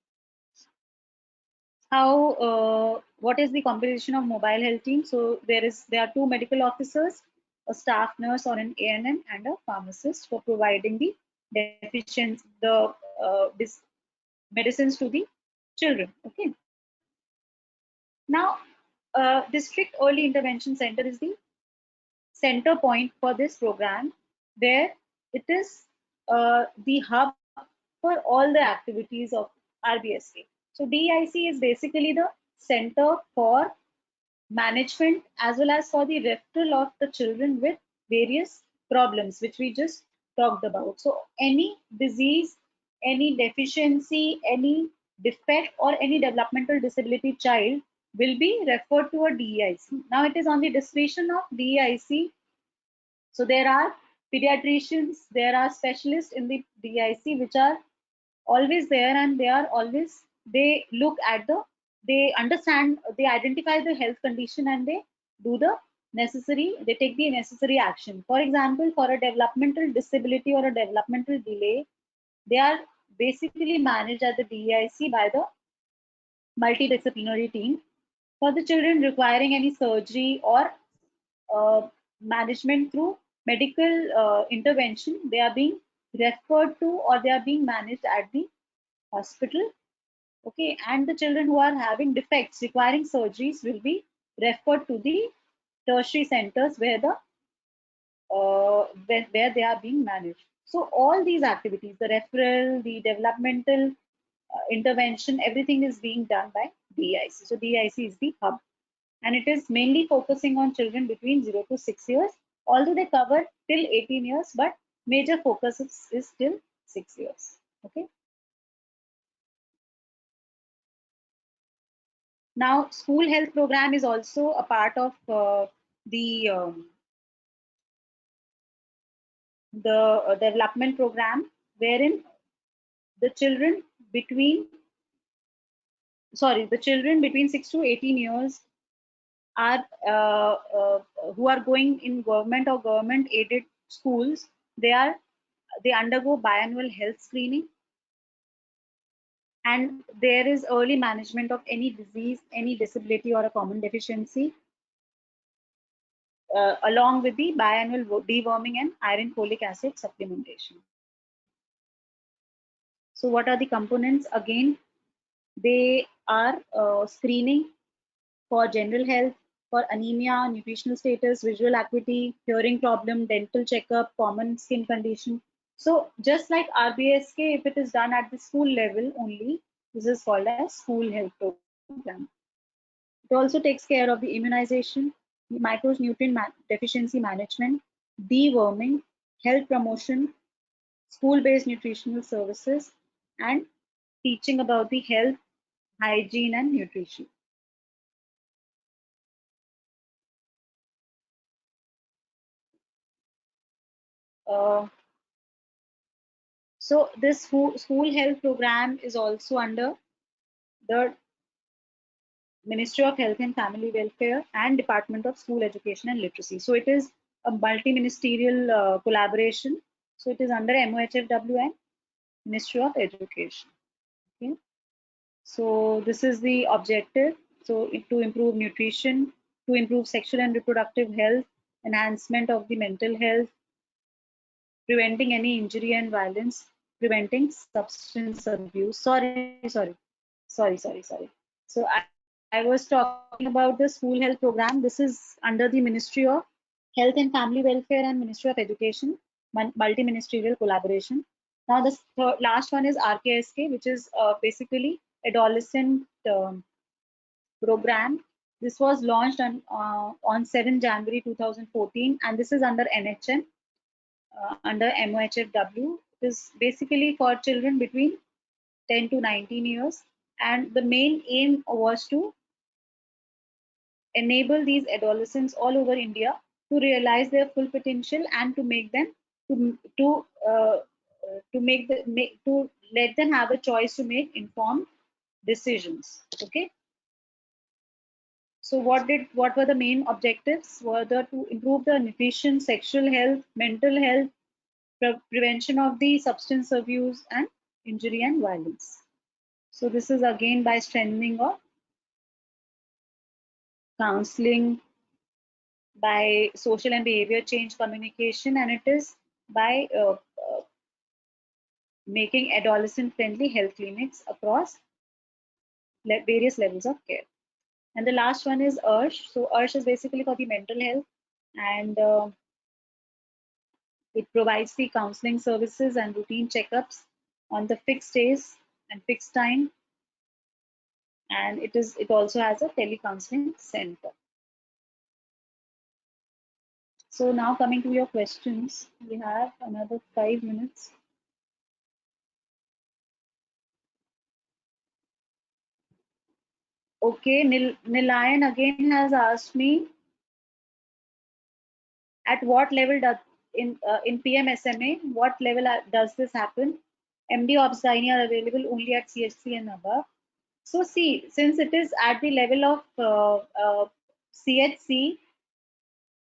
What is the composition of mobile health team? So there are two medical officers, a staff nurse or an ANM, and a pharmacist for providing the medicines to the children. Okay. Now, District Early Intervention Center is the center point for this program, where it is the hub for all the activities of RBSK. So DIC is basically the center for management as well as for the referral of the children with various problems which we just talked about. So any disease, any deficiency, any defect, or any developmental disability child will be referred to a DEIC. Now it is on the discretion of DEIC. So there are pediatricians, there are specialists in the DIC which are always there, and they look at they understand, they identify the health condition, and they do they take the necessary action. For example, for a developmental disability or a developmental delay, they are basically managed at the DIC by the multidisciplinary team. For the children requiring any surgery or management through medical intervention, they are being referred to or they are being managed at the hospital. Okay, and the children who are having defects requiring surgeries will be referred to the tertiary centers where they are being managed. So all these activities, the referral, the developmental intervention, everything is being done by DIC. So DIC is the hub, and it is mainly focusing on children between 0 to 6 years, although they cover till 18 years, but major focus is still 6 years. Okay. Now, school health program is also a part of the development program, wherein the children between the children between 6 to 18 years are who are going in government or government aided schools. They undergo biannual health screening, and there is early management of any disease, any disability, or a common deficiency, along with the biannual deworming and iron folic acid supplementation. So what are the components? Again, they are screening for general health, for anemia, nutritional status, visual acuity, hearing problem, dental checkup, common skin condition. So just like RBSK, if it is done at the school level only, this is called as school health program. It also takes care of the immunization, micronutrient deficiency management, deworming, health promotion, school-based nutritional services, and teaching about the health, hygiene, and nutrition. So this school health program is also under the Ministry of Health and Family Welfare and Department of School Education and Literacy. So it is a multi-ministerial collaboration. So it is under MOHFW and Ministry of Education. Okay. So this is the objective. So to improve nutrition, to improve sexual and reproductive health, enhancement of the mental health, preventing any injury and violence, preventing substance abuse. Sorry. So I was talking about the school health program. This is under the Ministry of Health and Family Welfare and Ministry of Education, multi-ministerial collaboration. Now the last one is RKSK, which is basically adolescent program. This was launched on 7 January 2014, and this is under NHM, under MOHFW. It is basically for children between 10 to 19 years, and the main aim was to enable these adolescents all over India to realize their full potential and to make them to let them have a choice to make informed decisions. Okay. So what were the main objectives? Were to improve the nutrition, sexual health, mental health, prevention of the substance abuse and injury and violence. So this is again by strengthening of counseling, by social and behavior change communication, and it is by making adolescent friendly health clinics across various levels of care. And the last one is URSH. So URSH is basically for the mental health, and it provides the counseling services and routine checkups on the fixed days and fixed time, and it also has a telecounseling center. So now coming to your questions, we have another 5 minutes. Okay, Nilayan again has asked me at what level does in PMSMA, what level does this happen? MD Obs Gynae are available only at CHC and above. So see, since it is at the level of CHC,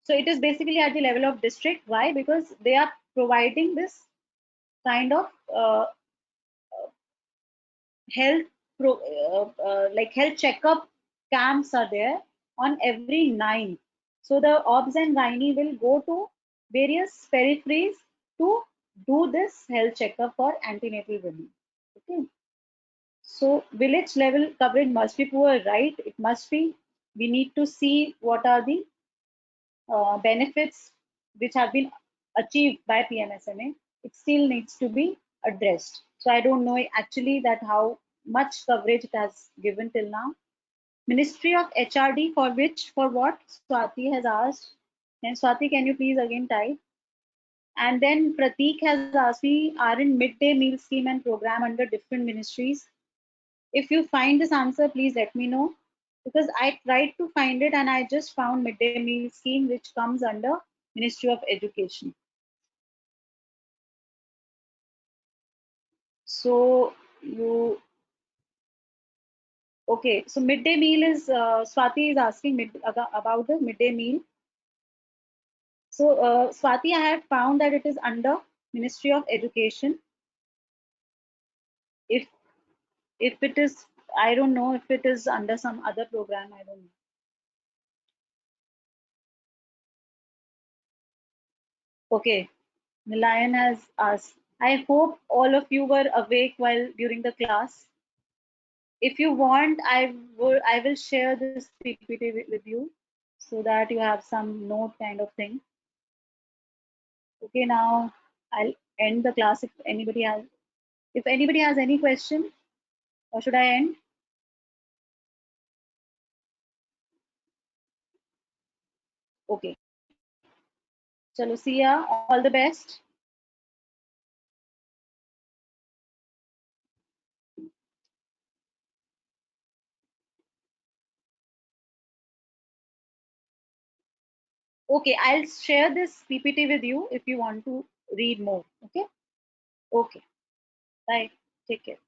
so it is basically at the level of district. Why? Because they are providing this kind of health like health checkup camps are there on every 9. So the obs and gynae will go to various peripheries to do this health checkup for antenatal women. Okay. So village level coverage must be poor, right? It must be. We need to see what are the benefits which have been achieved by PMSMA. It still needs to be addressed. So I don't know actually that how much coverage it has given till now. Ministry of HRD for what Swati has asked. And Swati, can you please again type? And then Pratik has asked me, are in midday meal scheme and program under different ministries? If you find this answer, please let me know, because I tried to find it and I just found midday meal scheme which comes under Ministry of Education. So you okay? So midday meal is Swati is asking about the midday meal. So Swati, I have found that it is under Ministry of Education. If it is, I don't know if it is under some other program. I don't know. Okay, Nilayan has asked. I hope all of you were awake while during the class. If you want, I will share this PPT with you so that you have some note kind of thing. Okay, now I'll end the class if anybody has any question, or should I end? Okay. Chalo, see ya. All the best. Okay, I'll share this PPT with you if you want to read more. Okay. Okay. Bye. Take care.